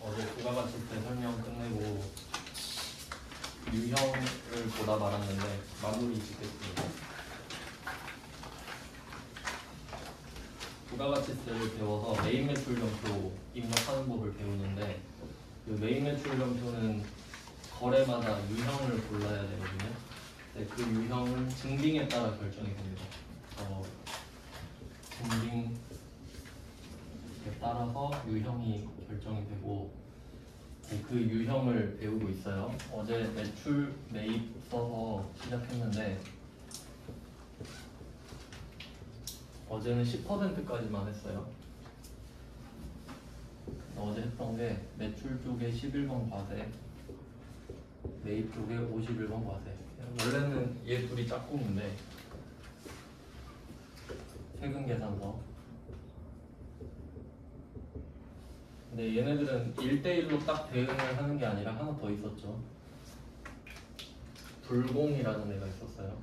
어제 부가가치세 설명 끝내고 유형을 보다 말았는데 마무리 짓겠습니다. 부가가치세를 배워서 메인 매출점표 입력하는 법을 배우는데 그 메인 매출점표는 거래마다 유형을 골라야 되거든요. 네, 그 유형은 증빙에 따라 결정이 됩니다. 증빙에 따라서 유형이 결정이 되고 그 유형을 배우고 있어요. 어제 매출 매입 써서 시작했는데 어제는 10%까지만 했어요. 어제 했던 게 매출 쪽에 11번 과세, 매입 쪽에 51번 과세. 원래는 얘 둘이 짝꿍인데 세금 계산서. 근데 얘네들은 1대1로 딱 대응을 하는 게 아니라 하나 더 있었죠. 불공이라는 애가 있었어요.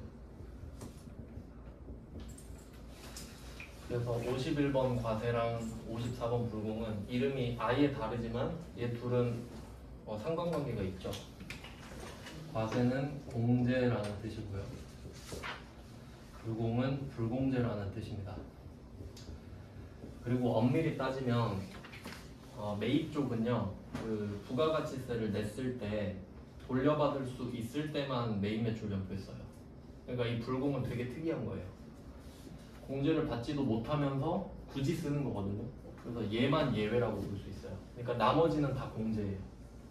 그래서 51번 과세랑 54번 불공은 이름이 아예 다르지만 얘 둘은 상관관계가 있죠. 과세는 공제라는 뜻이고요. 불공은 불공제라는 뜻입니다. 그리고 엄밀히 따지면 매입 쪽은요, 그 부가가치세를 냈을 때 돌려받을 수 있을 때만 매입 매출점표에 써요. 그러니까 이 불공은 되게 특이한 거예요. 공제를 받지도 못하면서 굳이 쓰는 거거든요. 그래서 얘만 예외라고 볼 수 있어요. 그러니까 나머지는 다 공제예요.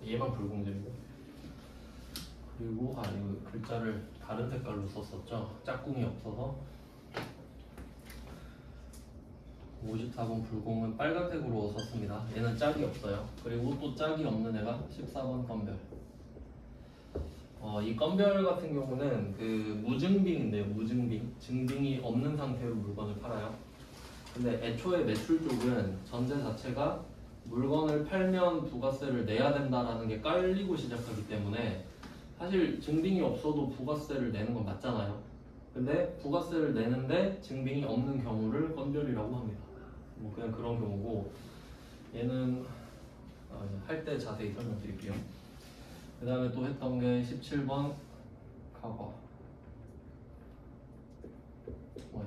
얘만 불공제고. 그리고 이거 글자를 다른 색깔로 썼었죠. 짝꿍이 없어서 54번 불공은 빨간색으로 썼습니다. 얘는 짝이 없어요. 그리고 또 짝이 없는 애가 14번 건별. 이 건별 같은 경우는 그 무증빙인데요. 무증빙. 증빙이 없는 상태로 물건을 팔아요. 근데 애초에 매출 쪽은 전제 자체가 물건을 팔면 부가세를 내야 된다라는 게 깔리고 시작하기 때문에 사실 증빙이 없어도 부가세를 내는 건 맞잖아요. 근데 부가세를 내는데 증빙이 없는 경우를 건별이라고 합니다. 뭐 그냥 그런 경우고, 얘는 할 때 자세히 설명드릴게요. 그 다음에 또 했던 게 17번 가과,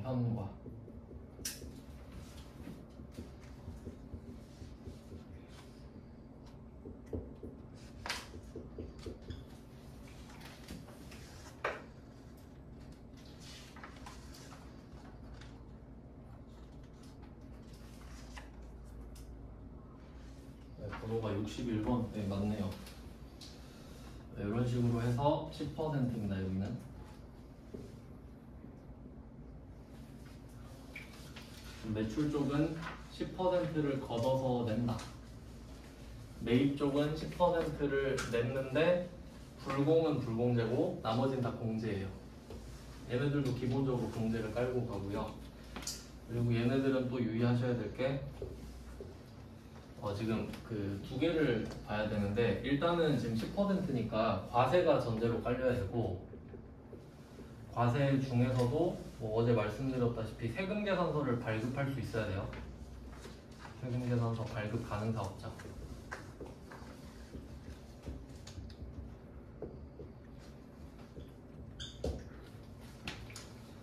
현과. 번호가 61번. 네, 맞네요. 네, 이런 식으로 해서 10%입니다. 여기는 매출 쪽은 10%를 걷어서 낸다. 매입 쪽은 10%를 냈는데 불공은 불공제고 나머지는 다 공제예요. 얘네들도 기본적으로 공제를 깔고 가고요. 그리고 얘네들은 또 유의하셔야 될 게 지금 그 두 개를 봐야 되는데, 일단은 지금 10%니까 과세가 전제로 깔려야 되고, 과세 중에서도 뭐 어제 말씀드렸다시피 세금 계산서를 발급할 수 있어야 돼요. 세금 계산서 발급 가능 사업자.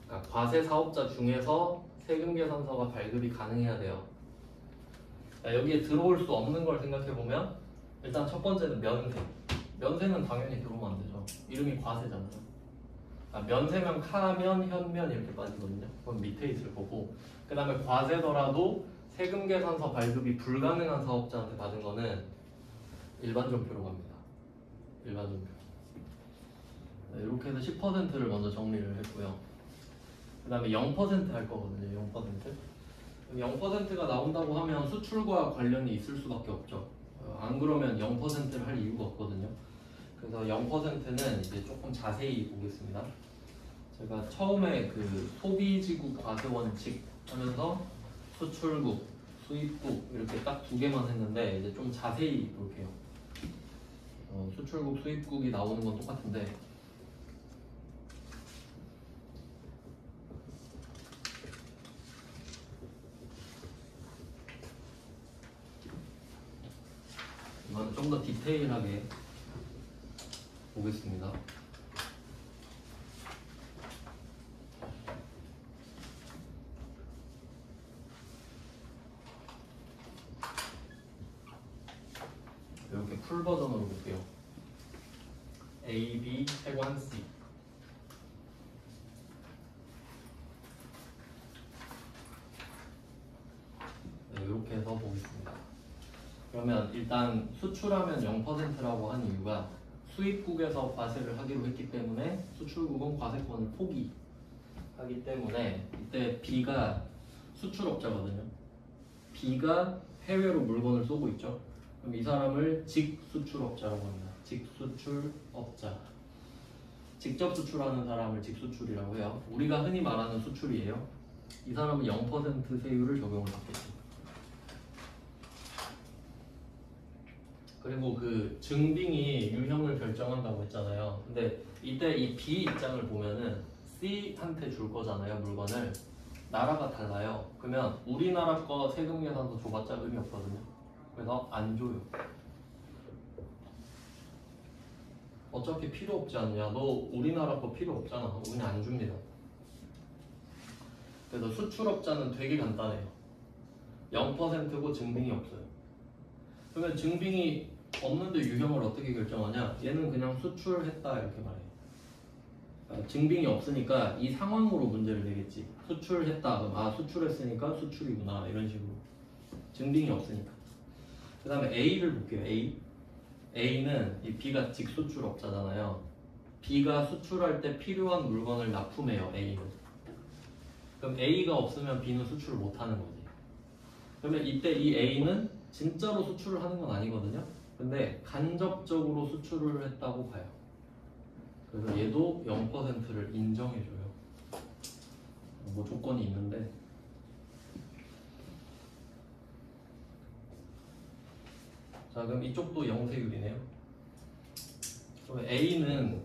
그러니까 과세 사업자 중에서 세금 계산서가 발급이 가능해야 돼요. 여기에 들어올 수 없는 걸 생각해보면 일단 첫 번째는 면세. 면세는 당연히 들어오면 안 되죠. 이름이 과세잖아요. 면세면 카면, 현면 이렇게 빠지거든요. 그건 밑에 있을 거고, 그 다음에 과세더라도 세금 계산서 발급이 불가능한 사업자한테 받은 거는 일반 점표로 갑니다. 일반 점표. 이렇게 해서 10%를 먼저 정리를 했고요. 그 다음에 0% 할 거거든요. 0%. 0%가 나온다고 하면 수출과 관련이 있을 수밖에 없죠. 안 그러면 0%를 할 이유가 없거든요. 그래서 0%는 이제 조금 자세히 보겠습니다. 제가 처음에 그 소비지구 과세 원칙 하면서 수출국, 수입국 이렇게 딱 두 개만 했는데 이제 좀 자세히 볼게요. 수출국, 수입국이 나오는 건 똑같은데 있지만 좀 더 디테일하게 보겠습니다. 이렇게 풀 버전으로 볼게요. A, B, 세관 C. 네, 이렇게 해서 보겠습니다. 그러면 일단 수출하면 0%라고 한 이유가 수입국에서 과세를 하기로 했기 때문에 수출국은 과세권을 포기하기 때문에 이때 B가 수출업자거든요. B가 해외로 물건을 쏘고 있죠. 그럼 이 사람을 직수출업자라고 합니다. 직수출업자. 직접 수출하는 사람을 직수출이라고 해요. 우리가 흔히 말하는 수출이에요. 이 사람은 0% 세율을 적용을 받겠죠. 그리고 그 증빙이 유형을 결정한다고 했잖아요. 근데 이때 이 B 입장을 보면은 C한테 줄 거잖아요, 물건을. 나라가 달라요. 그러면 우리나라 거 세금 계산서 줘봤자 의미 없거든요. 그래서 안 줘요. 어차피 필요 없지 않냐? 너 우리나라 거 필요 없잖아. 그냥 안 줍니다. 그래서 수출업자는 되게 간단해요. 0%고 증빙이 없어요. 그러면 증빙이 없는데 유형을 어떻게 결정하냐? 얘는 그냥 수출했다 이렇게 말해요. 그러니까 증빙이 없으니까 이 상황으로 문제를 내겠지. 수출했다. 그럼 아 수출했으니까 수출이구나 이런 식으로. 증빙이 없으니까. 그 다음에 A를 볼게요. A는 이 B가 직수출업자잖아요. B가 수출할 때 필요한 물건을 납품해요. A는. 그럼 A가 없으면 B는 수출을 못하는 거지. 그러면 이때 이 A는 진짜로 수출을 하는 건 아니거든요. 근데 간접적으로 수출을 했다고 봐요. 그래서 얘도 0%를 인정해줘요. 뭐 조건이 있는데 자 그럼 이쪽도 영세율이네요. 그럼 A는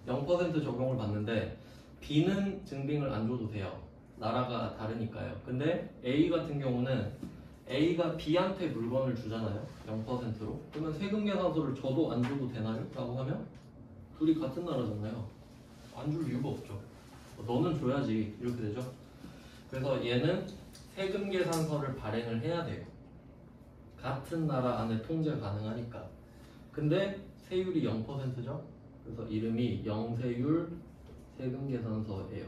0% 적용을 받는데 B는 증빙을 안 줘도 돼요. 나라가 다르니까요. 근데 A 같은 경우는 A가 B한테 물건을 주잖아요. 0%로. 그러면 세금 계산서를 줘도 안 줘도 되나요? 라고 하면 둘이 같은 나라잖아요. 안 줄 이유가 없죠. 너는 줘야지. 이렇게 되죠. 그래서 얘는 세금 계산서를 발행을 해야 돼요. 같은 나라 안에 통제 가능하니까. 근데 세율이 0%죠. 그래서 이름이 영세율 세금 계산서예요.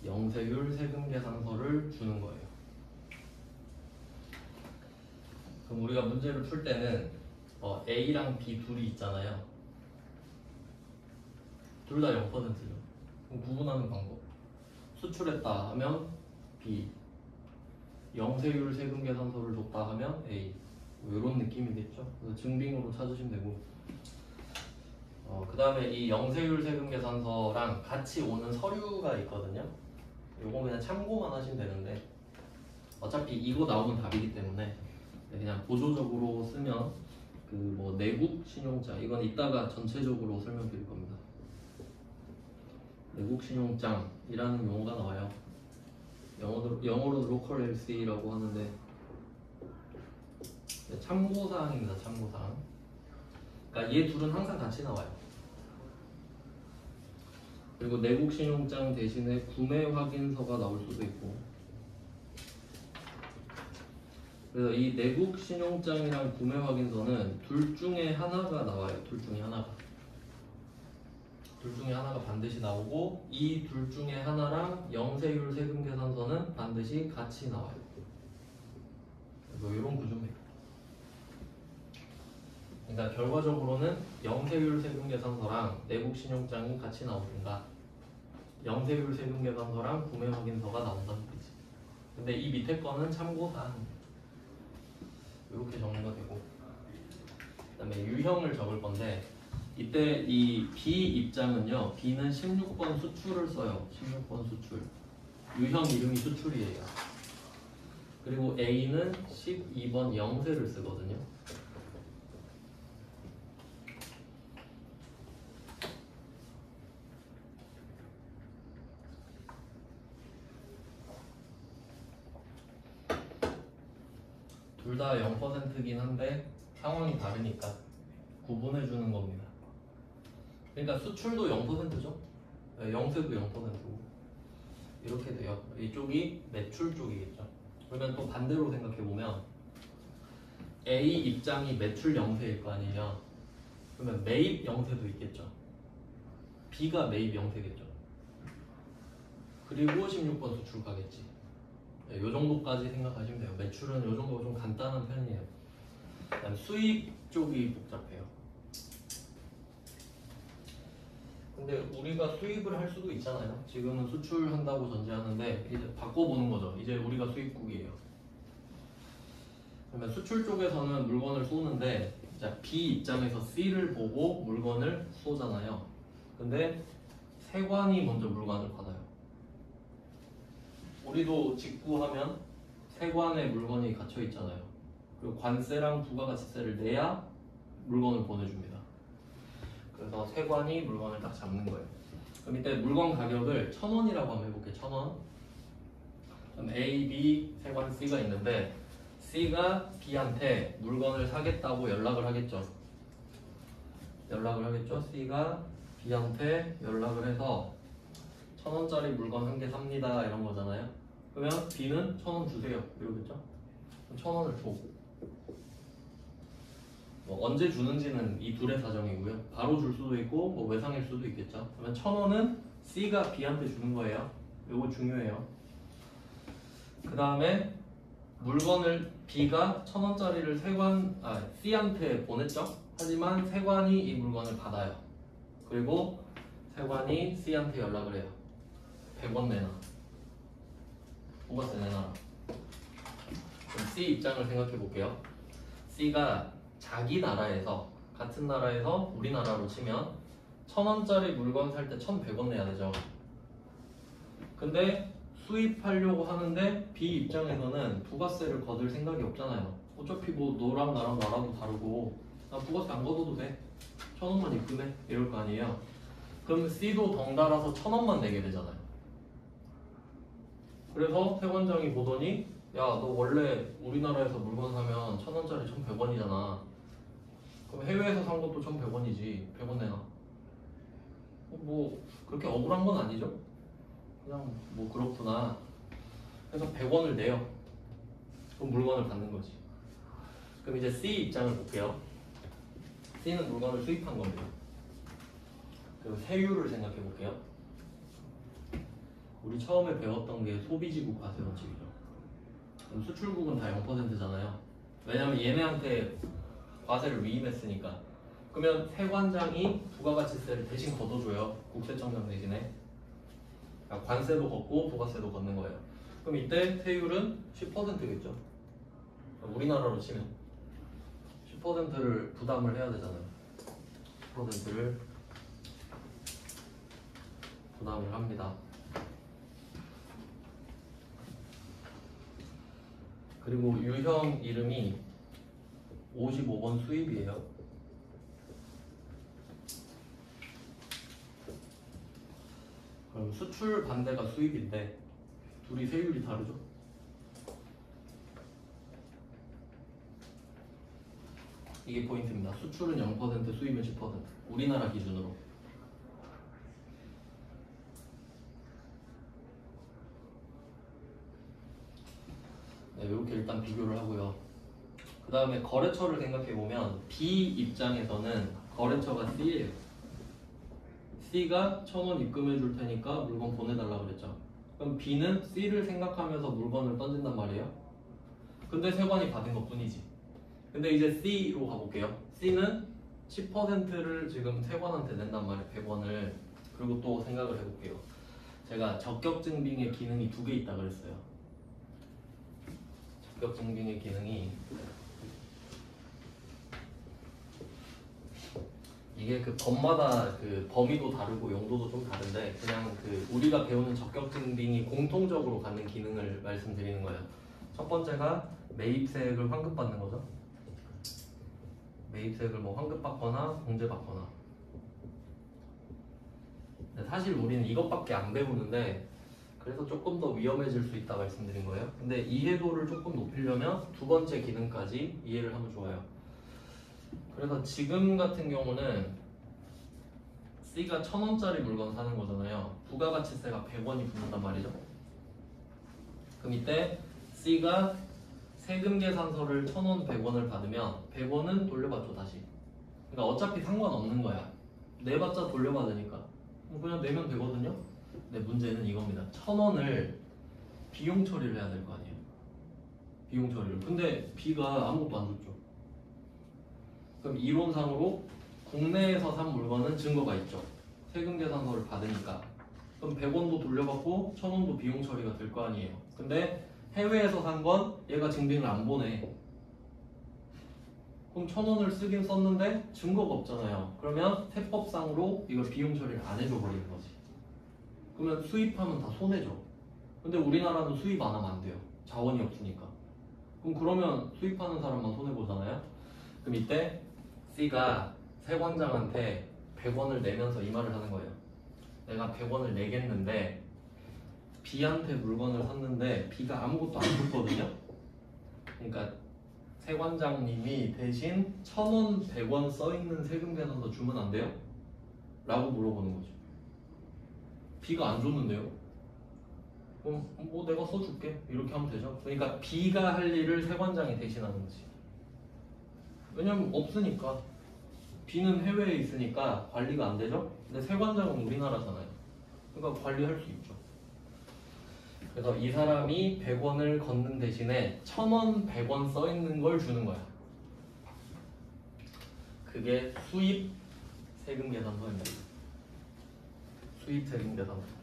영세율 세금 계산서를 주는 거예요. 그럼 우리가 문제를 풀 때는 A랑 B 둘이 있잖아요. 둘 다 0%죠. 그럼 구분하는 방법. 수출했다 하면 B, 영세율 세금 계산서를 줬다 하면 A. 뭐 이런 느낌이겠죠. 그래서 증빙으로 찾으시면 되고. 그 다음에 이 영세율 세금 계산서랑 같이 오는 서류가 있거든요. 요거 그냥 참고만 하시면 되는데 어차피 이거 나오면 답이기 때문에 그냥 보조적으로 쓰면 그 뭐 내국 신용장 이건 이따가 전체적으로 설명드릴 겁니다. 내국 신용장이라는 용어가 나와요. 영어로 local LC라고 하는데 참고사항입니다. 참고사항. 그러니까 얘 둘은 항상 같이 나와요. 그리고 내국 신용장 대신에 구매 확인서가 나올 수도 있고. 그래서 이 내국 신용장이랑 구매 확인서는 둘 중에 하나가 나와요. 둘 중에 하나가. 둘 중에 하나가 반드시 나오고 이 둘 중에 하나랑 영세율 세금 계산서는 반드시 같이 나와요. 뭐 이런 구조입니다. 그러니까 결과적으로는 영세율 세금 계산서랑 내국 신용장이 같이 나오든가 영세율 세금 계산서랑 구매 확인서가 나온다는 거지. 근데 이 밑에 거는 참고사항입니다. 이렇게 정리가 되고 그 다음에 유형을 적을 건데 이때 이 B 입장은요. B는 16번 수출을 써요. 16번 수출. 유형 이름이 수출이에요. 그리고 A는 12번 영세를 쓰거든요. 둘 다 0%긴 한데 상황이 다르니까 구분해 주는 겁니다. 그러니까 수출도 0%죠. 영세도 0%고 이렇게 돼요. 이쪽이 매출 쪽이겠죠. 그러면 또 반대로 생각해 보면 A 입장이 매출 영세일 거 아니에요. 그러면 매입 영세도 있겠죠. B가 매입 영세겠죠. 그리고 16번 수출 가겠지. 이 정도까지 생각하시면 돼요. 매출은 이 정도가 좀 간단한 편이에요. 그다음 수입 쪽이 복잡해요. 근데 우리가 수입을 할 수도 있잖아요. 지금은 수출한다고 전제하는데 이제 바꿔보는 거죠. 이제 우리가 수입국이에요. 그러면 수출 쪽에서는 물건을 쏘는데 자, B 입장에서 C를 보고 물건을 쏘잖아요. 근데 세관이 먼저 물건을 받아요. 우리도 직구하면 세관에 물건이 갇혀 있잖아요. 그리고 관세랑 부가가치세를 내야 물건을 보내줍니다. 그래서 세관이 물건을 딱 잡는 거예요. 그럼 이때 물건 가격을 1,000원이라고 한번 해볼게요. 1,000원. 그럼 A, B, 세관 C가 있는데 C가 B한테 물건을 사겠다고 연락을 하겠죠. C가 B한테 연락을 해서 1,000원짜리 물건 한 개 삽니다 이런 거잖아요. 그러면 B는 1,000원 주세요 이러겠죠. 1,000원을 줘. 뭐 언제 주는지는 이 둘의 사정이고요. 바로 줄 수도 있고 뭐 외상일 수도 있겠죠. 그러면 1,000원은 C가 B한테 주는 거예요. 이거 중요해요. 그 다음에 물건을 B가 1,000원짜리를 C한테 보냈죠. 하지만 세관이 이 물건을 받아요. 그리고 세관이 C한테 연락을 해요. 100원 내놔. 부가세 내놔. 그럼 C 입장을 생각해 볼게요. C가 자기 나라에서 같은 나라에서 우리나라로 치면 1,000원짜리 물건 살 때 1,100원 내야 되죠. 근데 수입하려고 하는데 B 입장에서는 부가세를 거둘 생각이 없잖아요. 어차피 뭐 너랑 나랑 나라도 다르고 나 부가세 안 걷어도 돼. 1,000원만 입금해 이럴 거 아니에요. 그럼 C도 덩달아서 1,000원만 내게 되잖아요. 그래서 세관장이 보더니 야 너 원래 우리나라에서 물건 사면 1,000원짜리 1,100원이잖아. 그럼 해외에서 산 것도 1,100원이지. 100원 내놔. 뭐 그렇게 억울한 건 아니죠. 그냥 뭐 그렇구나. 그래서 100원을 내요. 그럼 물건을 받는 거지. 그럼 이제 C 입장을 볼게요. C는 물건을 수입한 겁니다. 그리고 세율을 생각해 볼게요. 우리 처음에 배웠던 게 소비지국 과세 원칙이죠. 그럼 수출국은 다 0%잖아요. 왜냐면 얘네한테 과세를 위임했으니까. 그러면 세관장이 부가가치세를 대신 걷어줘요. 국세청장 대신에. 그러니까 관세도 걷고 부가세도 걷는 거예요. 그럼 이때 세율은 10%겠죠. 우리나라로 치면 10%를 부담을 해야 되잖아요. 10%를 부담을 합니다. 그리고 유형 이름이 55번 수입이에요. 그럼 수출 반대가 수입인데 둘이 세율이 다르죠? 이게 포인트입니다. 수출은 0%, 수입은 10%. 우리나라 기준으로. 네, 이렇게 일단 비교를 하고요. 그 다음에 거래처를 생각해보면 B 입장에서는 거래처가 C예요. C가 1,000원 입금해 줄 테니까 물건 보내달라고 그랬죠. 그럼 B는 C를 생각하면서 물건을 던진단 말이에요. 근데 세관이 받은 것 뿐이지. 근데 이제 C로 가볼게요. C는 10%를 지금 세관한테 낸단 말이에요. 100원을. 그리고 또 생각을 해볼게요. 제가 적격증빙의 기능이 2개 있다 그랬어요. 적격증빙의 기능이 이게 그 법마다 그 범위도 다르고 용도도 좀 다른데 그냥 그 우리가 배우는 적격증빙이 공통적으로 갖는 기능을 말씀드리는 거예요. 첫 번째가 매입세액을 환급받는 거죠. 매입세액을 뭐 환급받거나 공제받거나. 사실 우리는 이것밖에 안 배우는데 그래서 조금 더 위험해질 수 있다 말씀드린 거예요. 근데 이해도를 조금 높이려면 두 번째 기능까지 이해를 하면 좋아요. 그래서 지금 같은 경우는 C가 1,000원짜리 물건 사는 거잖아요. 부가가치세가 100원이 붙는단 말이죠. 그럼 이때 C가 세금 계산서를 1,000원, 100원을 받으면 100원은 돌려받죠 다시. 그러니까 어차피 상관없는 거야. 내봤자 돌려받으니까 그냥 내면 되거든요. 근데 문제는 이겁니다. 1,000원을 비용 처리를 해야 될 거 아니에요. 비용 처리를. 근데 B가 아무것도 안 줬죠. 그럼 이론상으로 국내에서 산 물건은 증거가 있죠. 세금 계산서를 받으니까. 그럼 100원도 돌려받고 1,000원도 비용 처리가 될 거 아니에요. 근데 해외에서 산 건 얘가 증빙을 안 보내. 그럼 1,000원을 쓰긴 썼는데 증거가 없잖아요. 그러면 세법상으로 이걸 비용 처리를 안 해줘 버리는 거지. 그러면 수입하면 다 손해죠. 근데 우리나라는 수입 안 하면 안 돼요. 자원이 없으니까. 그러면 수입하는 사람만 손해보잖아요. 그럼 이때 C가 세관장한테 100원을 내면서 이 말을 하는 거예요. 내가 100원을 내겠는데 B한테 물건을 샀는데 B가 아무것도 안 줬거든요. 그러니까 세관장님이 대신 1,000원, 100원 써있는 세금 계산서 주면 안 돼요? 라고 물어보는 거죠. B가 안 줬는데요? 그럼 뭐 내가 써줄게 이렇게 하면 되죠. 그러니까 B가 할 일을 세관장이 대신하는 거지. 왜냐면 없으니까. B는 해외에 있으니까 관리가 안 되죠. 근데 세관장은 우리나라잖아요. 그러니까 관리할 수 있죠. 그래서 이 사람이 100원을 걷는 대신에 1,000원, 100원 써있는 걸 주는 거야. 그게 수입 세금 계산서입니다. 수입 세금 계산서.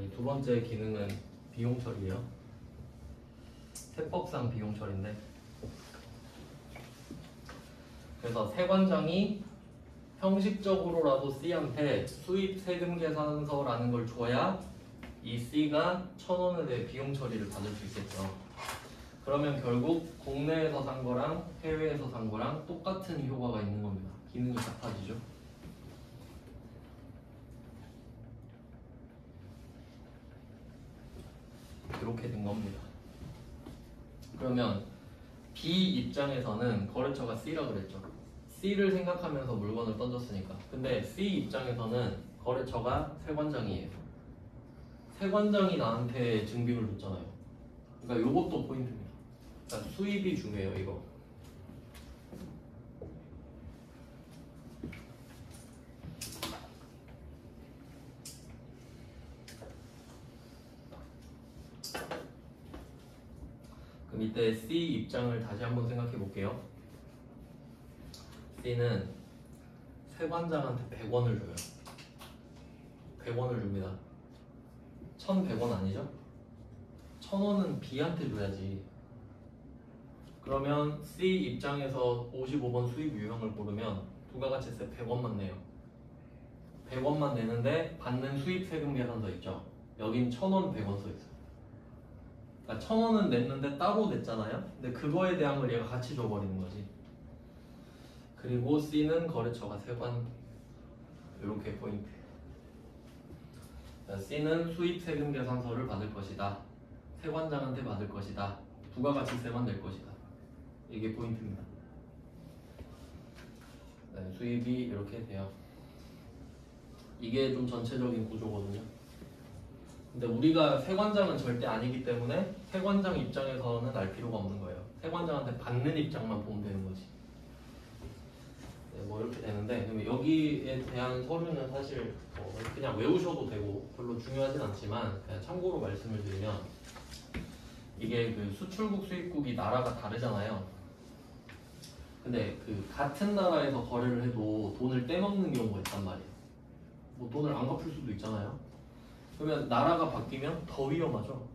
이 두 번째 기능은 비용 처리예요. 세법상 비용 처리인데. 그래서 세관장이 형식적으로라도 C한테 수입 세금 계산서라는 걸 줘야 이 C가 1,000원에 대해 비용 처리를 받을 수 있겠죠. 그러면 결국 국내에서 산 거랑 해외에서 산 거랑 똑같은 효과가 있는 겁니다. 기능이 같아지죠. 이렇게 된 겁니다. 그러면 B 입장에서는 거래처가 C라 그랬죠. C를 생각하면서 물건을 던졌으니까. 근데 C 입장에서는 거래처가 세관장이에요. 세관장이 나한테 증빙을 줬잖아요. 그러니까 요것도 포인트입니다. 그러니까 수입이 중요해요, 이거. 그럼 이때 C 입장을 다시 한번 생각해 볼게요. C는 세관장한테 100원을 줘요. 100원을 줍니다. 1,100원 아니죠? 1,000원은 B한테 줘야지. 그러면 C 입장에서 55번 수입 유형을 고르면 부가가치세 100원만 내요. 100원만 내는데 받는 수입 세금 계산서 있죠? 여긴 1,000원, 100원 써 있어요. 그러니까 1,000원은 냈는데 따로 냈잖아요? 근데 그거에 대한 걸 얘가 같이 줘버리는 거지. 그리고 C는 거래처가 세관. 이렇게 포인트. C는 수입 세금 계산서를 받을 것이다. 세관장한테 받을 것이다. 부가가치세만 낼 것이다. 이게 포인트입니다. 네, 수입이 이렇게 돼요. 이게 좀 전체적인 구조거든요. 근데 우리가 세관장은 절대 아니기 때문에 세관장 입장에서는 알 필요가 없는 거예요. 세관장한테 받는 입장만 보면 되는 거지. 네, 뭐 이렇게 되는데 여기에 대한 서류는 사실 그냥 외우셔도 되고 별로 중요하진 않지만 그냥 참고로 말씀을 드리면 이게 그 수출국 수입국이 나라가 다르잖아요. 근데 그 같은 나라에서 거래를 해도 돈을 떼먹는 경우가 있단 말이에요. 뭐 돈을 안 갚을 수도 있잖아요. 그러면 나라가 바뀌면 더 위험하죠.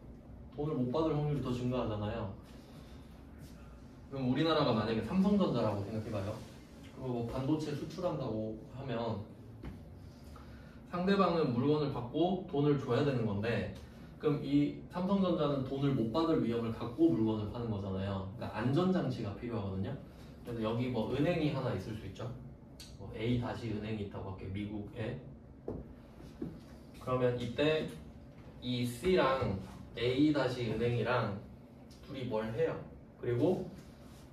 돈을 못 받을 확률이 더 증가하잖아요. 그럼 우리나라가 만약에 삼성전자라고 생각해봐요. 그리고 뭐 반도체 수출한다고 하면 상대방은 물건을 받고 돈을 줘야 되는 건데 그럼 이 삼성전자는 돈을 못 받을 위험을 갖고 물건을 파는 거잖아요. 그러니까 안전장치가 필요하거든요. 그래서 여기 뭐 은행이 하나 있을 수 있죠. 뭐 A 다시 은행이 있다고 할게요. 미국에. 그러면 이때 이 C랑 A 다시 은행이랑 둘이 뭘 해요. 그리고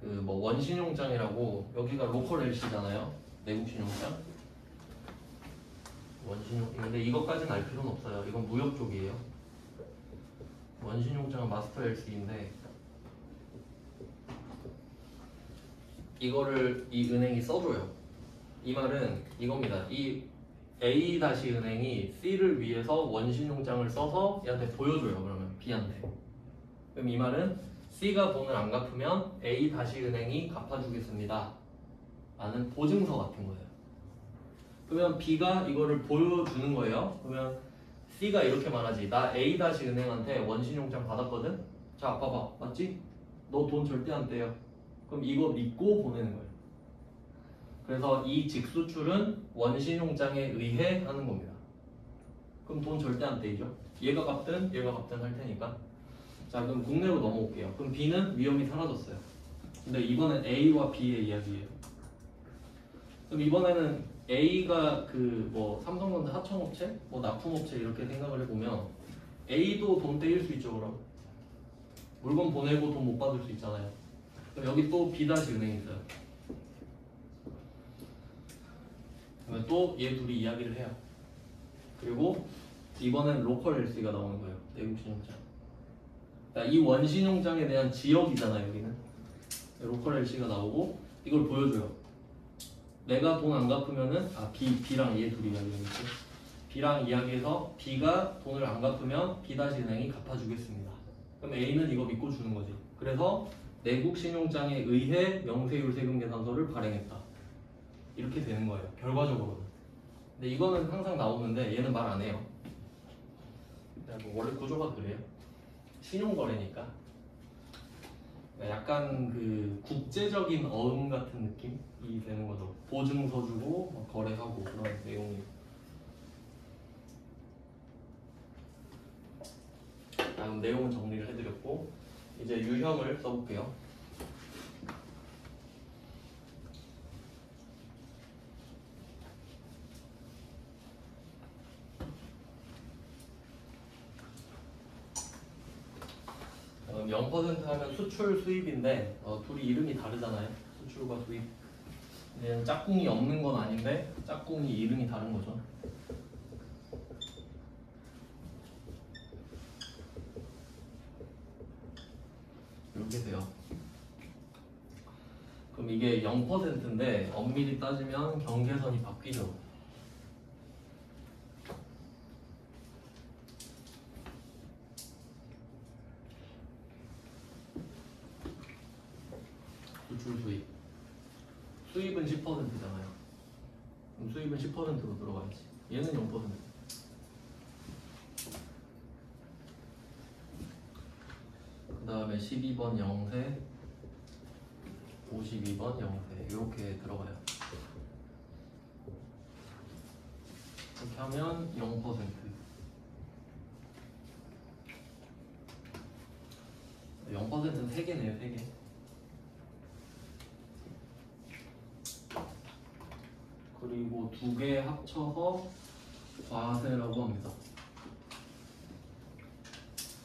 그 뭐 원신용장이라고 여기가 로컬 LC잖아요. 내국 신용장. 원신용. 근데 이것까지는 알 필요는 없어요. 이건 무역 쪽이에요. 원신용장은 마스터 LC인데 이거를 이 은행이 써줘요. 이 말은 이겁니다. 이 A 다시 은행이 C를 위해서 원신용장을 써서 얘한테 보여줘요. 그러면 B한테. 그럼 이 말은 C가 돈을 안 갚으면 A 다시 은행이 갚아주겠습니다. 라는 보증서 같은 거예요. 그러면 B가 이거를 보여주는 거예요. 그러면 C가 이렇게 말하지. 나 A 다시 은행한테 원신용장 받았거든. 자, 봐봐, 맞지? 너 돈 절대 안 떼요. 그럼 이거 믿고 보내는 거예요. 그래서 이 직수출은 원신용장에 의해 하는 겁니다. 그럼 돈 절대 안 떼이죠? 얘가 갚든 얘가 갚든 할 테니까. 자, 그럼 국내로 넘어올게요. 그럼 B는 위험이 사라졌어요. 근데 이번엔 A와 B의 이야기예요. 그럼 이번에는 A가 그 뭐 삼성전자 하청업체, 뭐 납품업체 이렇게 생각을 해보면 A도 돈 떼일 수 있죠. 그럼 물건 보내고 돈 못 받을 수 있잖아요. 그럼 여기 또 B 다시 은행이 있어요. 그러면 또 얘 둘이 이야기를 해요. 그리고 이번엔 로컬 LC가 나오는 거예요. 내국 신용장. 그러니까 이 원신용장에 대한 지역이잖아요. 여기는 로컬 LC가 나오고 이걸 보여줘요. 내가 돈 안 갚으면은 B랑 얘 둘이 이야기하겠지. B랑 이야기해서 B가 돈을 안 갚으면 B 다시 은행이 갚아주겠습니다. 그럼 A는 이거 믿고 주는 거지. 그래서 내국 신용장에 의해 명세율 세금 계산서를 발행했다. 이렇게 되는 거예요. 결과적으로는. 근데 이거는 항상 나오는데 얘는 말 안 해요. 원래 구조가 그래요. 신용거래니까. 약간 그 국제적인 어음 같은 느낌이 되는 거죠. 보증서 주고 거래하고 그런 내용이. 다음 내용은 정리를 해드렸고 이제 유형을 써볼게요. 그럼 0% 하면 수출 수입인데 둘이 이름이 다르잖아요. 수출과 수입. 얘는 짝꿍이 없는 건 아닌데 짝꿍이 이름이 다른 거죠. 이렇게 돼요. 그럼 이게 0%인데 엄밀히 따지면 경계선이 바뀌죠. 수출 수입. 수입은 10%잖아요. 그럼 수입은 10%로 들어가야지. 얘는 0%. 그 다음에 12번 영세, 52번 영세 이렇게 들어가요. 이렇게 하면 0%. 0%는 3개네요, 3개. 그리고 2개 합쳐서 과세라고 합니다.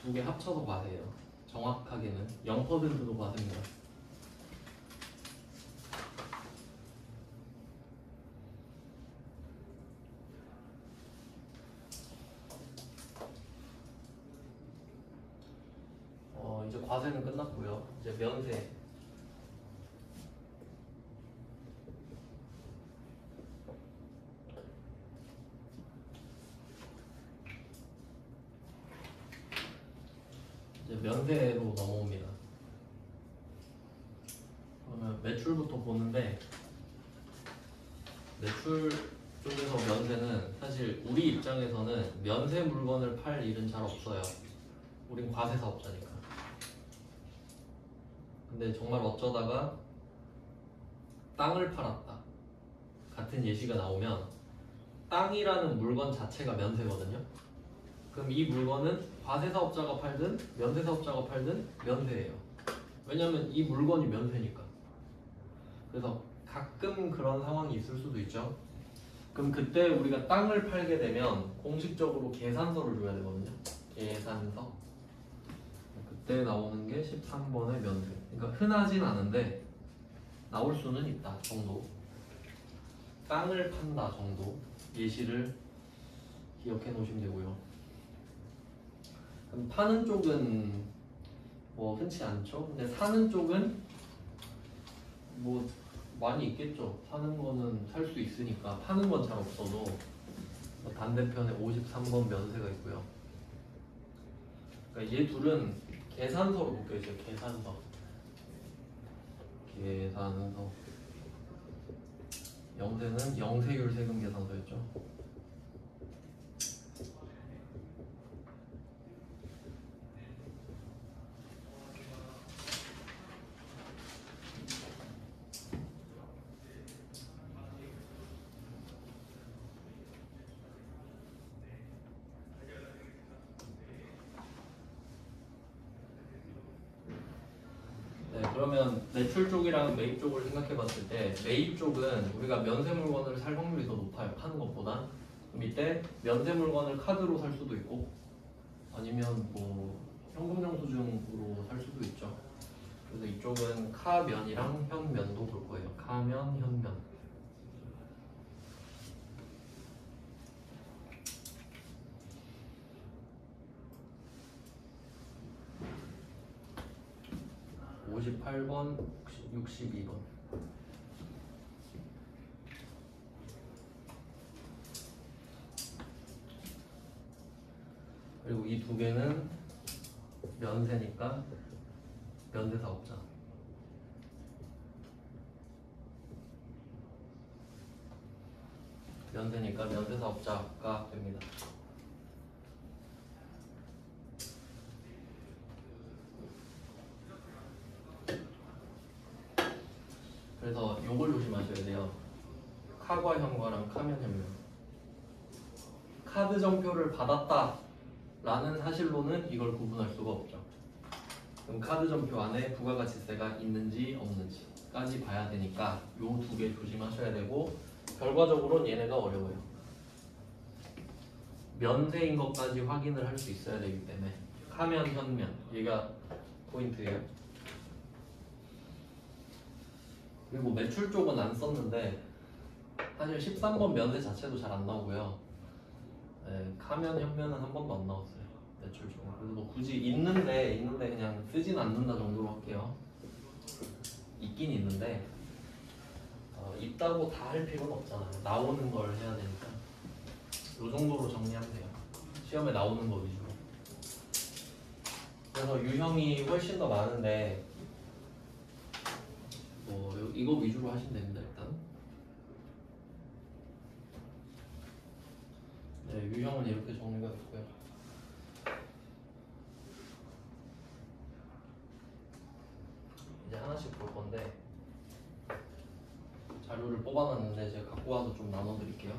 2개 합쳐서 과세예요. 정확하게는 0%도 과세입니다. 이제 과세는 끝났고요. 이제 면세. 이제 면세로 넘어옵니다. 그러면 매출부터 보는데 매출 쪽에서 면세는 사실 우리 입장에서는 면세 물건을 팔 일은 잘 없어요. 우린 과세 사업자니까. 근데 정말 어쩌다가 땅을 팔았다 같은 예시가 나오면 땅이라는 물건 자체가 면세거든요. 그럼 이 물건은 과세사업자가 팔든 면세사업자가 팔든 면세예요. 왜냐면 이 물건이 면세니까. 그래서 가끔 그런 상황이 있을 수도 있죠. 그럼 그때 우리가 땅을 팔게 되면 공식적으로 계산서를 줘야 되거든요. 계산서. 그때 나오는 게 13번의 면세. 그러니까 흔하진 않은데 나올 수는 있다 정도. 땅을 판다 정도 예시를 기억해 놓으시면 되고요. 그럼 파는 쪽은 뭐 흔치 않죠. 근데 사는 쪽은 뭐 많이 있겠죠. 사는 거는 살 수 있으니까. 파는 건 잘 없어도 반대편에 53번 면세가 있고요. 그러니까 얘 둘은 계산서로 묶여 있어요. 계산서. 계산서. 영세는 영세율 세금 계산서였죠. 그러면 매출 쪽이랑 매입 쪽을 생각해 봤을 때 매입 쪽은 우리가 면세 물건을 살 확률이 더 높아요. 파는 것보다. 그럼 이때 면세 물건을 카드로 살 수도 있고 아니면 뭐 현금 영수증으로 살 수도 있죠. 그래서 이쪽은 카면이랑 현면도 볼 거예요. 카면, 현면. (58번) 62번. 그리고 이 두 개는 면세니까 면세사업자. 면세니까 면세사업자가 됩니다. 그래서 요걸 조심하셔야 돼요. 카과 현과랑 카면 현면. 카드 전표를 받았다 라는 사실로는 이걸 구분할 수가 없죠. 그럼 카드 전표 안에 부가가치세가 있는지 없는지까지 봐야 되니까 요 두 개 조심하셔야 되고, 결과적으로는 얘네가 어려워요. 면세인 것까지 확인을 할 수 있어야 되기 때문에 카면, 현면 얘가 포인트예요. 그리고 매출 쪽은 안 썼는데 사실 13번 면세 자체도 잘 안 나오고요. 네, 카면, 현면은 한 번도 안 나왔어요. 매출 쪽은. 그래서 뭐 굳이 있는데 그냥 쓰진 않는다 정도로 할게요. 있긴 있는데 있다고 다 할 필요는 없잖아요. 나오는 걸 해야 되니까 이 정도로 정리하면 돼요. 시험에 나오는 거 위주로. 그래서 유형이 훨씬 더 많은데 뭐 이거 위주로 하시면 됩니다. 일단 네, 유형은 이렇게 정리가 됐고요. 이제 하나씩 볼 건데 자료를 뽑아놨는데 제가 갖고 와서 좀 나눠드릴게요.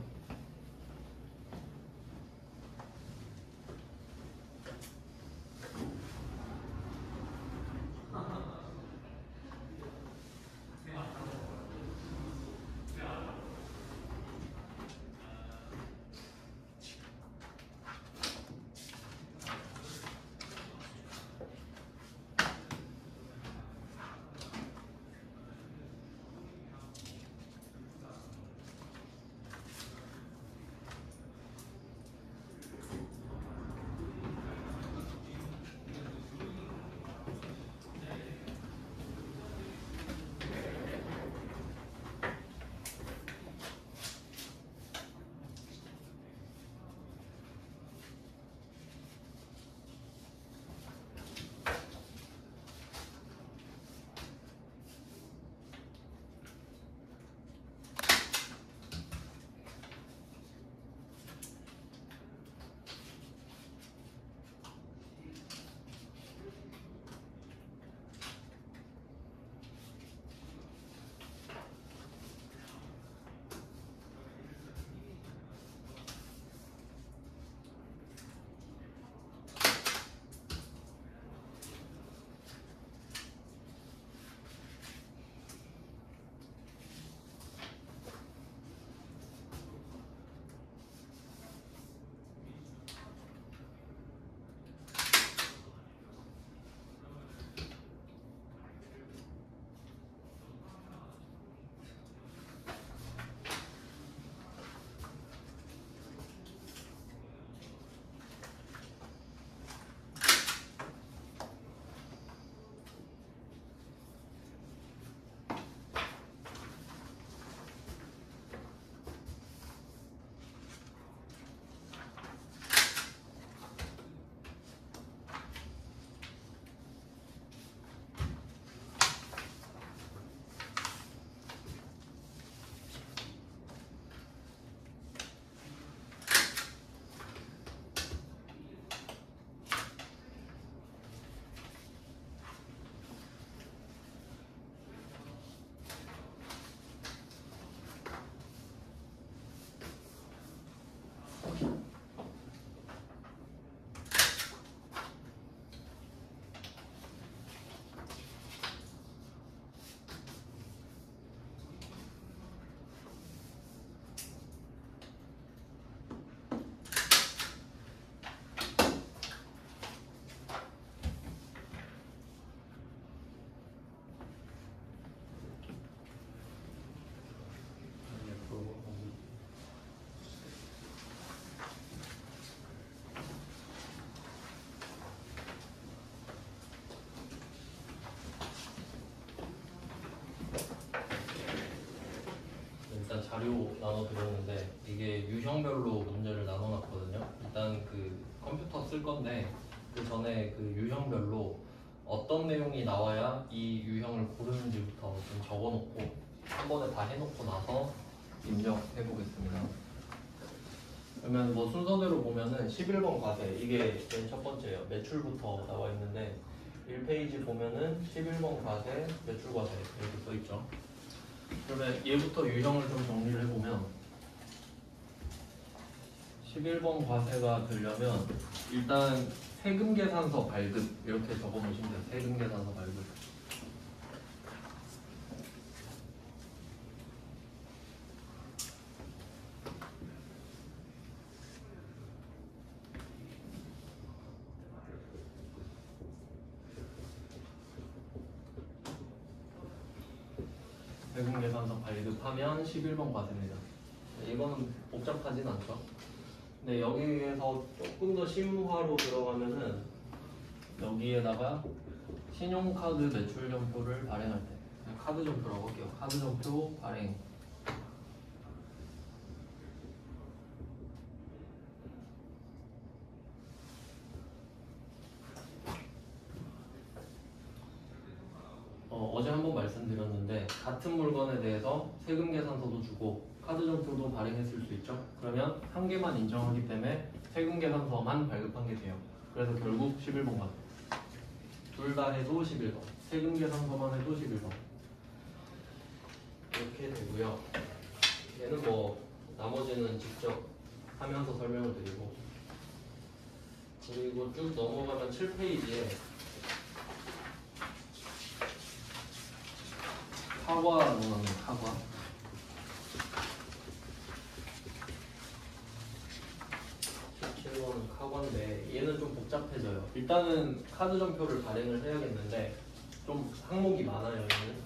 자료 나눠드렸는데 이게 유형별로 문제를 나눠놨거든요. 일단 그 컴퓨터 쓸 건데 그 전에 그 유형별로 어떤 내용이 나와야 이 유형을 고르는지부터 좀 적어놓고 한 번에 다 해놓고 나서 입력해 보겠습니다. 그러면 뭐 순서대로 보면은 11번 과세 이게 맨 첫 번째예요. 매출부터 나와 있는데 1페이지 보면은 11번 과세, 매출 과세 이렇게 써 있죠. 그러면 얘부터 유형을 좀 정리를 해보면 11번 과세가 되려면 일단 세금 계산서 발급 이렇게 적어 놓으시면 돼요. 세금 계산서 발급. 세금 계산서 발급하면 11번 과세입니다. 이거는 복잡하진 않죠. 근데 여기에서 조금 더 심화로 들어가면은 여기에다가 신용카드 매출 점표를 발행할 때 카드 점표라고 할게요. 카드 점표 발행. 어제 한번 말씀드렸는데 같은 물건에 대해서 세금 계산서도 주고 카드 점표도 발행했을 수 있죠. 그러면 한 개만 인정하기 때문에 세금 계산서만 발급한 게 돼요. 그래서 결국 11번 과세. 둘 다 해도 11번. 세금 계산서만 해도 11번. 이렇게 되고요. 얘는 뭐 나머지는 직접 하면서 설명을 드리고 그리고 쭉 넘어가면 7페이지에 카과 나오는 카과. 는 카과인데 얘는 좀 복잡해져요. 일단은 카드 점표를 발행을 해야겠는데 좀 항목이 많아요. 얘는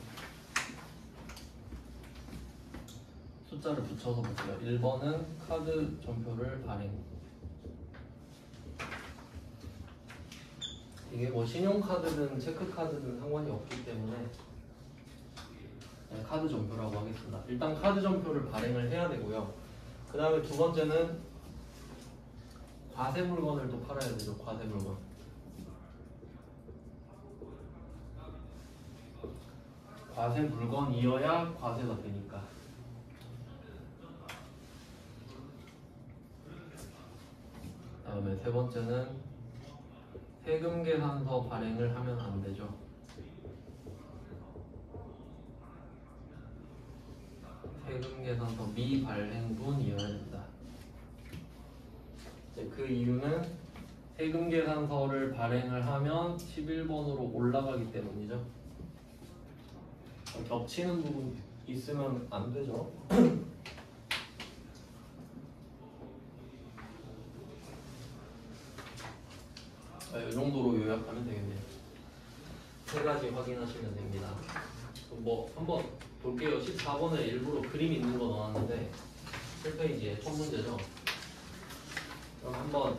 숫자를 붙여서 볼게요. 1번은 카드 점표를 발행. 이게 뭐 신용카드든 체크카드든 상관이 없기 때문에 그냥 카드 점표라고 하겠습니다. 일단 카드 점표를 발행을 해야 되고요. 그 다음에 두 번째는 과세 물건을 또 팔아야 되죠. 과세 물건. 과세 물건이어야 과세가 되니까. 다음에 세 번째는 세금 계산서 발행을 하면 안 되죠. 세금 계산서 미발행분이어야 된다. 그 이유는 세금 계산서를 발행을 하면 11번으로 올라가기 때문이죠. 겹치는 부분 있으면 안 되죠. 이 정도로 요약하면 되겠네요. 세 가지 확인하시면 됩니다. 뭐 한번 볼게요. 14번에 일부러 그림 있는 거 넣었는데 7페이지에 첫 문제죠. 그럼 한번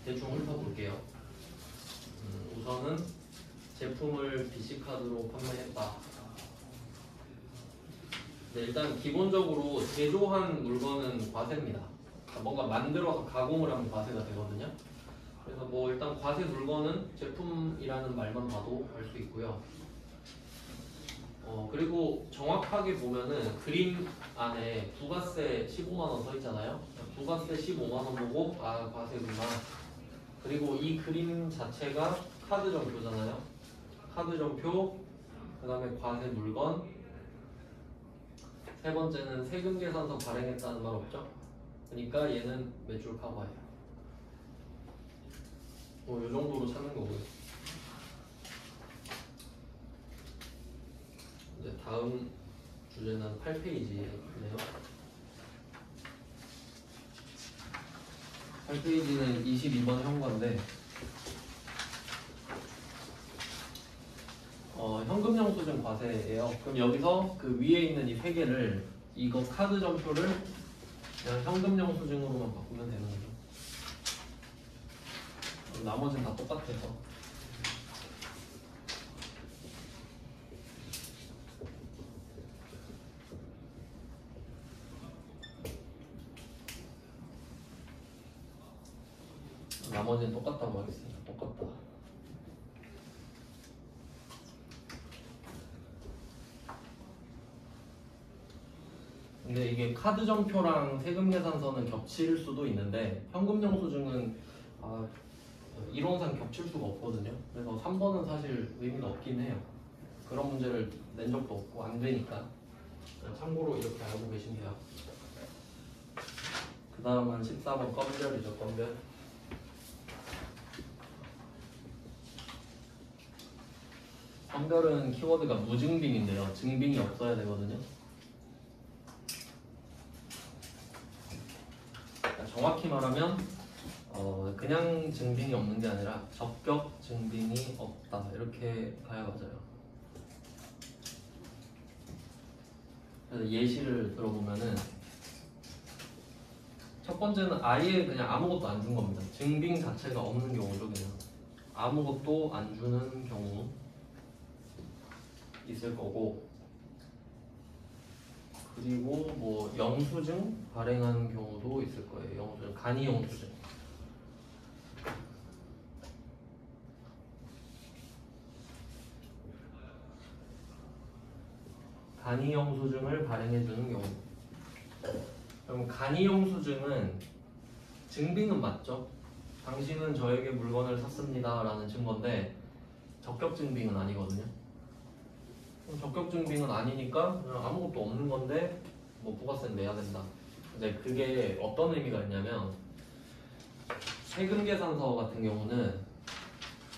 대충 훑어볼게요. 우선은 제품을 BC카드로 판매했다. 네, 일단 기본적으로 제조한 물건은 과세입니다. 뭔가 만들어서 가공을 하면 과세가 되거든요. 그래서 뭐 일단 과세 물건은 제품이라는 말만 봐도 알 수 있고요. 그리고 정확하게 보면은 그림 안에 부가세 15만원 써 있잖아요. 부가세 15만원 보고 아 과세구나. 그리고 이 그림 자체가 카드 점표잖아요. 카드 점표, 그 다음에 과세 물건. 세 번째는 세금 계산서 발행했다는 말 없죠? 그러니까 얘는 매출 카바예요. 이 정도로 찾는 거고요. 이제 다음 주제는 8페이지네요. 8페이지는 22번 현관인데 현금 영수증 과세예요. 그럼 여기서 그 위에 있는 이 세 개를 이거 카드 점표를 그냥 현금 영수증으로만 바꾸면 되는 거죠. 나머지는 다 똑같아서. 나머지는 똑같다고 하겠습니다. 똑같다. 근데 이게 카드 점표랑 세금 계산서는 겹칠 수도 있는데 현금 영수증은 이론상 겹칠 수가 없거든요. 그래서 3번은 사실 의미가 없긴 해요. 그런 문제를 낸 적도 없고 안 되니까. 참고로 이렇게 알고 계시면 돼요. 그 다음은 14번 건별이죠. 건별. 건별은 키워드가 무증빙인데요. 증빙이 없어야 되거든요. 정확히 말하면 그냥 증빙이 없는 게 아니라 적격 증빙이 없다 이렇게 가야 맞아요. 그래서 예시를 들어보면은 첫 번째는 아예 그냥 아무것도 안 준 겁니다. 증빙 자체가 없는 경우죠. 그냥 아무것도 안 주는 경우 있을 거고, 그리고 뭐 영수증 발행한 경우도 있을 거예요. 영수증, 간이 영수증. 간이 영수증을 발행해 주는 경우. 그럼 간이 영수증은 증빙은 맞죠? 당신은 저에게 물건을 샀습니다 라는 증거인데 적격 증빙은 아니거든요. 적격 증빙은 아니니까 그냥 아무것도 없는 건데 뭐 부가세는 내야 된다. 근데 그게 어떤 의미가 있냐면 세금 계산서 같은 경우는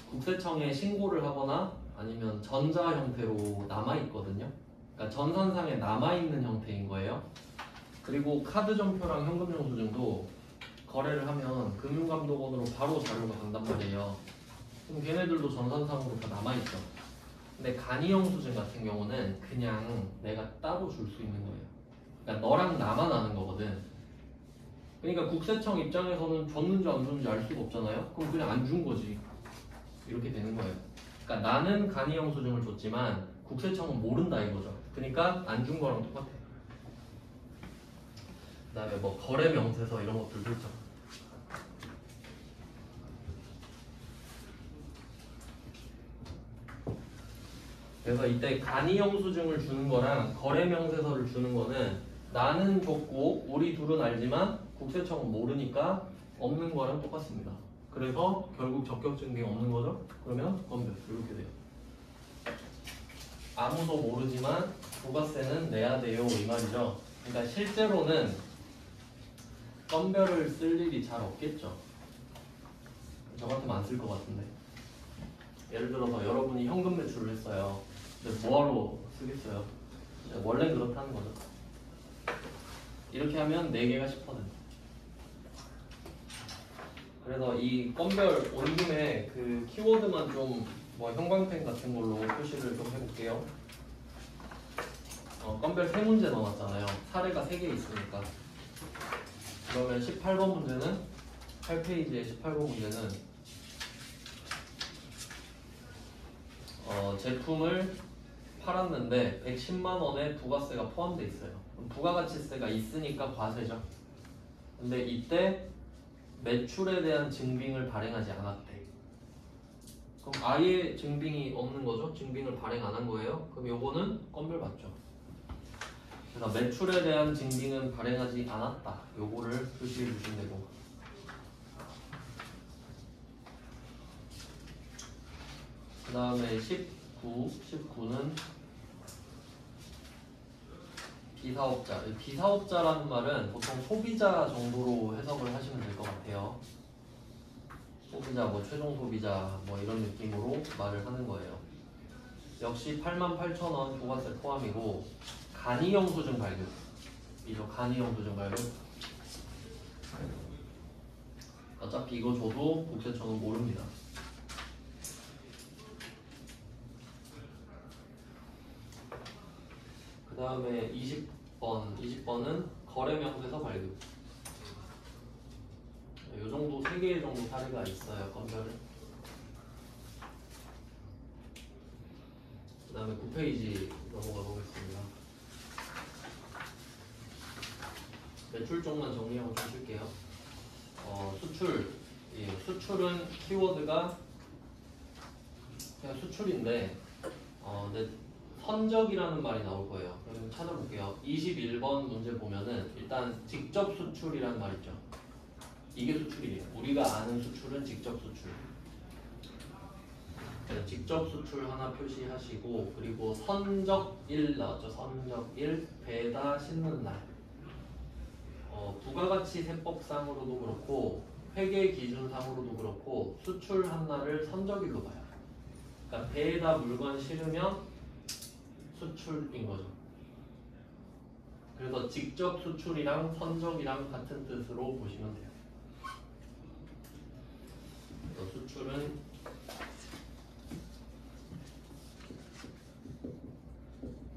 국세청에 신고를 하거나 아니면 전자 형태로 남아 있거든요. 그러니까 전산상에 남아 있는 형태인 거예요. 그리고 카드 점표랑 현금 영수증도 거래를 하면 금융감독원으로 바로 자료가 간단 말이에요. 그럼 걔네들도 전산상으로 다 남아 있죠. 근데 간이 영수증 같은 경우는 그냥 내가 따로 줄 수 있는 거예요. 그러니까 너랑 나만 아는 거거든. 그러니까 국세청 입장에서는 줬는지 안 줬는지 알 수가 없잖아요. 그럼 그냥 안 준 거지. 이렇게 되는 거예요. 그러니까 나는 간이 영수증을 줬지만 국세청은 모른다 이거죠. 그러니까 안 준 거랑 똑같아. 그 다음에 뭐 거래 명세서 이런 것들도 있죠. 그래서 이때 간이 영수증을 주는 거랑 거래 명세서를 주는 거는 나는 줬고 우리 둘은 알지만 국세청은 모르니까 없는 거랑 똑같습니다. 그래서 결국 적격 증빙이 없는 거죠. 그러면 건별 이렇게 돼요. 아무도 모르지만 부가세는 내야 돼요 이 말이죠. 그러니까 실제로는 건별을 쓸 일이 잘 없겠죠. 저 같으면 안 쓸 것 같은데. 예를 들어서 여러분이 현금 매출을 했어요. 근데 뭐하러 쓰겠어요? 원래 그렇다는 거죠. 이렇게 하면 4개가 10%. 그래서 이 건별 온 김에 그 키워드만 좀 뭐 형광펜 같은 걸로 표시를 좀 해볼게요. 건별 3문제 넣어놨잖아요. 사례가 3개 있으니까. 그러면 18번 문제는 8페이지의 18번 문제는 제품을 팔았는데 110만 원에 부가세가 포함되어 있어요. 부가가치세가 있으니까 과세죠. 근데 이때 매출에 대한 증빙을 발행하지 않았대. 그럼 아예 증빙이 없는 거죠? 증빙을 발행 안 한 거예요? 그럼 요거는 건별 맞죠? 그래서 매출에 대한 증빙은 발행하지 않았다. 요거를 표시해 주시면 되고. 그 다음에 19는 비사업자. 비사업자라는 말은 보통 소비자 정도로 해석을 하시면 될 것 같아요. 소비자, 뭐 최종 소비자, 뭐 이런 느낌으로 말을 하는 거예요. 역시 88,000원 부가세 포함이고 간이 영수증 발급. 이죠, 간이 영수증 발급. 어차피 이거 줘도 국세청은 모릅니다. 그 다음에 20번은 거래 명세서 발급. 이 정도 3개 정도 사례가 있어요. 건별은. 그 다음에 9페이지 넘어가 보겠습니다. 매출 쪽만 정리하고 좀 쉴게요. 수출 이 수출은 키워드가 그냥 수출인데 근데 선적이라는 말이 나올 거예요. 그럼 찾아볼게요. 21번 문제 보면은 일단 직접 수출이라는 말 있죠. 이게 수출이에요. 우리가 아는 수출은 직접 수출. 직접 수출 하나 표시하시고, 그리고 선적1 나왔죠. 선적1 배다 싣는 날. 부가가치 세법상으로도 그렇고 회계 기준상으로도 그렇고 수출한 날을 선적일로 봐요. 그러니까 배에다 물건 실으면 수출인 거죠. 그래서 직접 수출이랑 선적이랑 같은 뜻으로 보시면 돼요. 그래서 수출은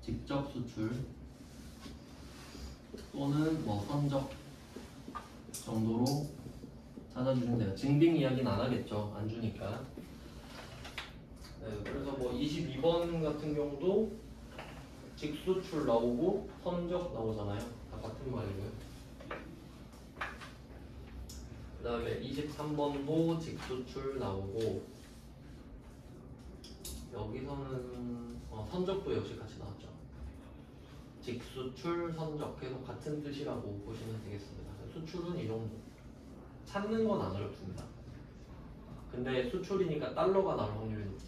직접 수출 또는 뭐 선적 정도로 찾아주시면 돼요. 증빙 이야기는 안 하겠죠. 안 주니까. 네, 그래서 뭐 22번 같은 경우도 직수출 나오고 선적 나오잖아요. 다 같은 말이고요. 그 다음에 23번도 직수출 나오고, 여기서는 선적도 역시 같이 나왔죠. 직수출, 선적 계속 같은 뜻이라고 보시면 되겠습니다. 수출은 이 정도. 찾는 건 안 어렵습니다. 근데 수출이니까 달러가 나올 확률이 높지.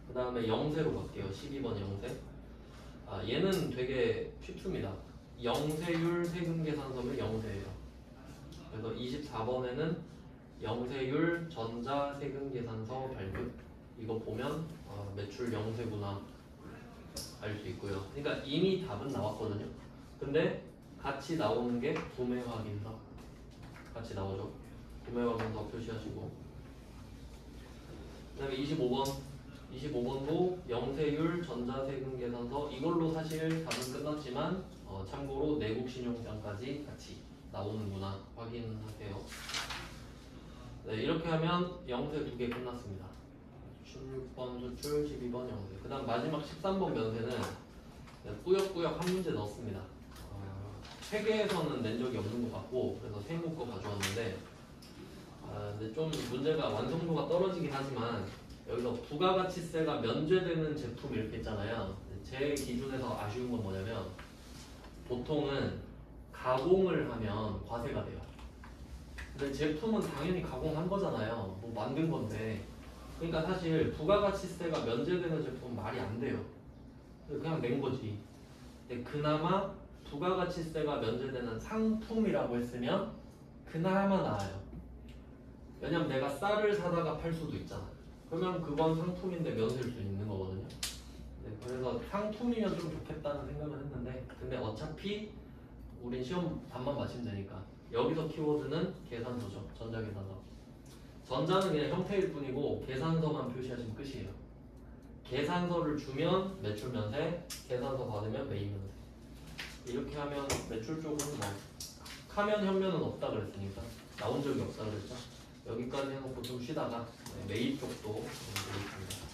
그 다음에 영세로 갈게요. 12번 영세. 얘는 되게 쉽습니다. 영세율 세금 계산서면 영세예요. 그래서 24번에는 영세율 전자 세금 계산서 발급. 이거 보면 매출 영세구나 알 수 있고요. 그러니까 이미 답은 나왔거든요. 근데 같이 나오는 게 구매 확인서. 같이 나오죠. 구매 확인서 표시하시고. 그 다음에 25번도 영세율 전자세금 계산서. 이걸로 사실 답은 끝났지만 참고로 내국신용장까지 같이 나오는구나 확인하세요. 네, 이렇게 하면 영세 2개 끝났습니다. 16번 수출, 12번 영세. 그 다음 마지막 13번 면세는 꾸역꾸역 한 문제 넣었습니다. 회계에서는 낸 적이 없는 것 같고, 그래서 세무 거 가져왔는데, 근데 좀 문제가 완성도가 떨어지긴 하지만, 여기서 부가가치세가 면제되는 제품 이렇게 있잖아요. 제 기준에서 아쉬운 건 뭐냐면, 보통은 가공을 하면 과세가 돼요. 근데 제품은 당연히 가공한 거잖아요. 뭐 만든 건데. 그러니까 사실 부가가치세가 면제되는 제품은 말이 안 돼요. 그냥 낸 거지. 근데 그나마 부가가치세가 면제되는 상품이라고 했으면 그나마 나아요. 왜냐면 내가 쌀을 사다가 팔 수도 있잖아. 그러면 그건 상품인데 면세일 수 있는 거거든요. 네, 그래서 상품이면 좀 좋겠다는 생각을 했는데, 근데 어차피 우린 시험 답만 맞히면 되니까 여기서 키워드는 계산서죠. 전자계산서. 전자는 그냥 형태일 뿐이고 계산서만 표시하시면 끝이에요. 계산서를 주면 매출 면세, 계산서 받으면 매입 면세. 이렇게 하면 매출 쪽은 뭐 카면 현면은 없다 그랬으니까 나온 적이 없다 그랬죠. 여기까지 해놓고 좀 쉬다가 매입 쪽도 보겠습니다.